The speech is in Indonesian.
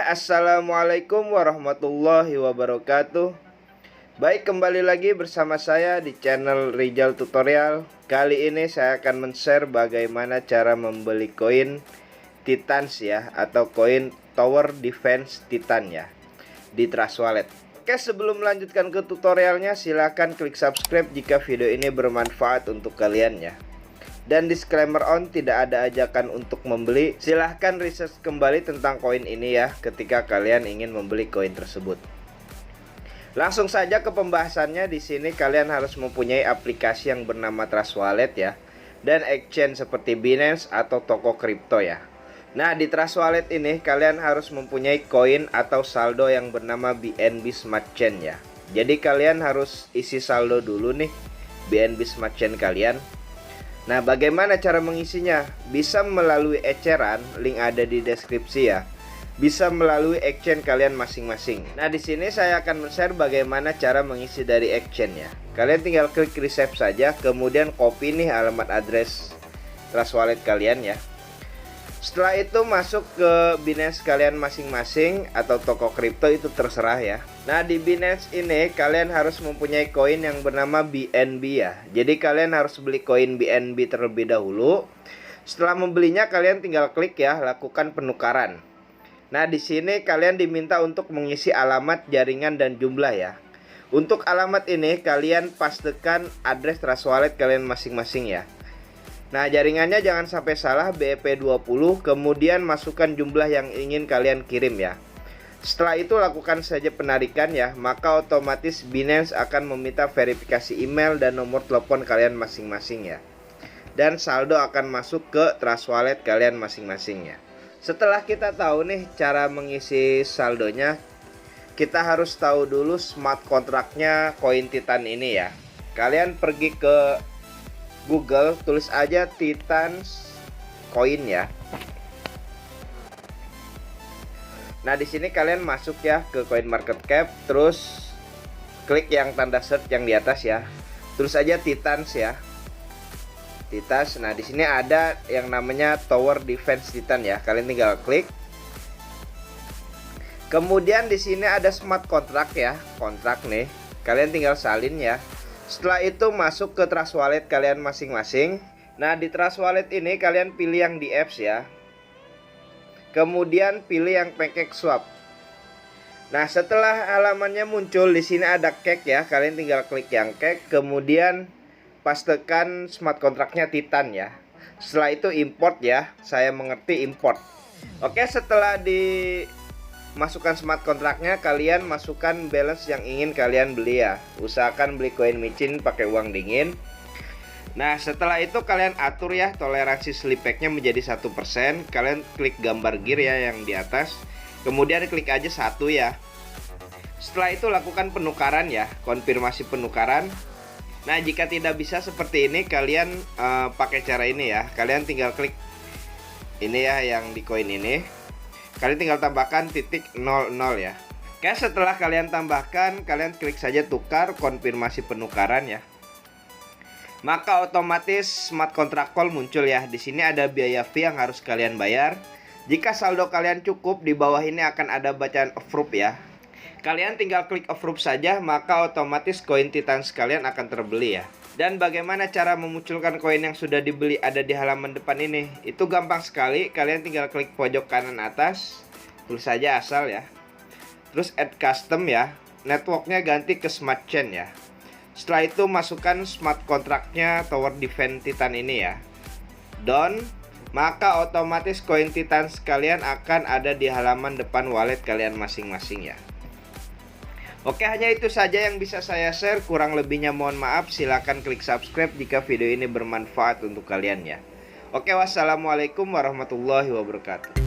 Assalamualaikum warahmatullahi wabarakatuh. Baik, kembali lagi bersama saya di channel Rizal Tutorial. Kali ini saya akan men-share bagaimana cara membeli koin Titans ya, atau koin Tower Defense Titan ya, di Trust Wallet. Oke, sebelum melanjutkan ke tutorialnya, silahkan klik subscribe jika video ini bermanfaat untuk kalian ya. Dan disclaimer on, tidak ada ajakan untuk membeli. Silahkan research kembali tentang koin ini ya, ketika kalian ingin membeli koin tersebut. Langsung saja ke pembahasannya. Di sini kalian harus mempunyai aplikasi yang bernama Trust Wallet ya, dan exchange seperti Binance atau toko kripto ya. Nah, di Trust Wallet ini kalian harus mempunyai koin atau saldo yang bernama BNB Smart Chain ya. Jadi kalian harus isi saldo dulu nih BNB Smart Chain kalian. Nah, bagaimana cara mengisinya? Bisa melalui eceran, link ada di deskripsi ya. Bisa melalui exchange kalian masing-masing. Nah, di sini saya akan men-share bagaimana cara mengisi dari exchange ya. Kalian tinggal klik receive saja, kemudian copy nih alamat address Trust Wallet kalian ya. Setelah itu masuk ke Binance kalian masing-masing atau toko kripto, itu terserah ya. Nah, di Binance ini kalian harus mempunyai koin yang bernama BNB ya. Jadi kalian harus beli koin BNB terlebih dahulu. Setelah membelinya kalian tinggal klik ya, lakukan penukaran. Nah, di sini kalian diminta untuk mengisi alamat, jaringan, dan jumlah ya. Untuk alamat ini kalian pastikan address Trust Wallet kalian masing-masing ya. Nah, jaringannya jangan sampai salah, BEP20, kemudian masukkan jumlah yang ingin kalian kirim ya. Setelah itu lakukan saja penarikan ya, maka otomatis Binance akan meminta verifikasi email dan nomor telepon kalian masing-masing ya. Dan saldo akan masuk ke Trust Wallet kalian masing-masing ya. Setelah kita tahu nih cara mengisi saldonya, kita harus tahu dulu smart contract-nya koin Titan ini ya. Kalian pergi ke Google, tulis aja Titans Coin ya. Nah, di sini kalian masuk ya ke CoinMarketCap, terus klik yang tanda search yang di atas ya. Tulis aja Titans ya. Titans. Nah, di sini ada yang namanya Tower Defense Titan ya. Kalian tinggal klik. Kemudian di sini ada smart contract ya, kontrak nih. Kalian tinggal salin ya. Setelah itu masuk ke Trust Wallet kalian masing-masing. Nah, di Trust Wallet ini kalian pilih yang di apps ya. Kemudian pilih yang PancakeSwap. Nah, setelah halamannya muncul, di sini ada cake ya. Kalian tinggal klik yang cake, kemudian pastekan smart contract-nya Titan ya. Setelah itu import ya. Saya mengerti import. Oke, setelah masukkan smart kontraknya, kalian masukkan balance yang ingin kalian beli ya. Usahakan beli koin micin pakai uang dingin. Nah, setelah itu kalian atur ya toleransi slipback-nya menjadi 1%. Kalian klik gambar gear ya yang di atas. Kemudian klik aja 1 ya. Setelah itu lakukan penukaran ya, konfirmasi penukaran. Nah, jika tidak bisa seperti ini, kalian pakai cara ini ya. Kalian tinggal klik ini ya yang di koin ini. Kalian tinggal tambahkan titik 00 ya. Oke, setelah kalian tambahkan, kalian klik saja tukar, konfirmasi penukaran ya. Maka otomatis smart contract call muncul ya. Di sini ada biaya fee yang harus kalian bayar. Jika saldo kalian cukup, di bawah ini akan ada bacaan approve ya. Kalian tinggal klik approve saja, maka otomatis koin Titans kalian akan terbeli ya. Dan bagaimana cara memunculkan koin yang sudah dibeli ada di halaman depan ini? Itu gampang sekali, kalian tinggal klik pojok kanan atas, tulis saja asal ya. Terus add custom ya, networknya ganti ke smart chain ya. Setelah itu masukkan smart contract-nya Tower Defense Titan ini ya. Done, maka otomatis koin Titan kalian akan ada di halaman depan wallet kalian masing-masing ya. Oke, hanya itu saja yang bisa saya share. Kurang lebihnya mohon maaf. Silahkan klik subscribe jika video ini bermanfaat untuk kalian ya. Oke, wassalamualaikum warahmatullahi wabarakatuh.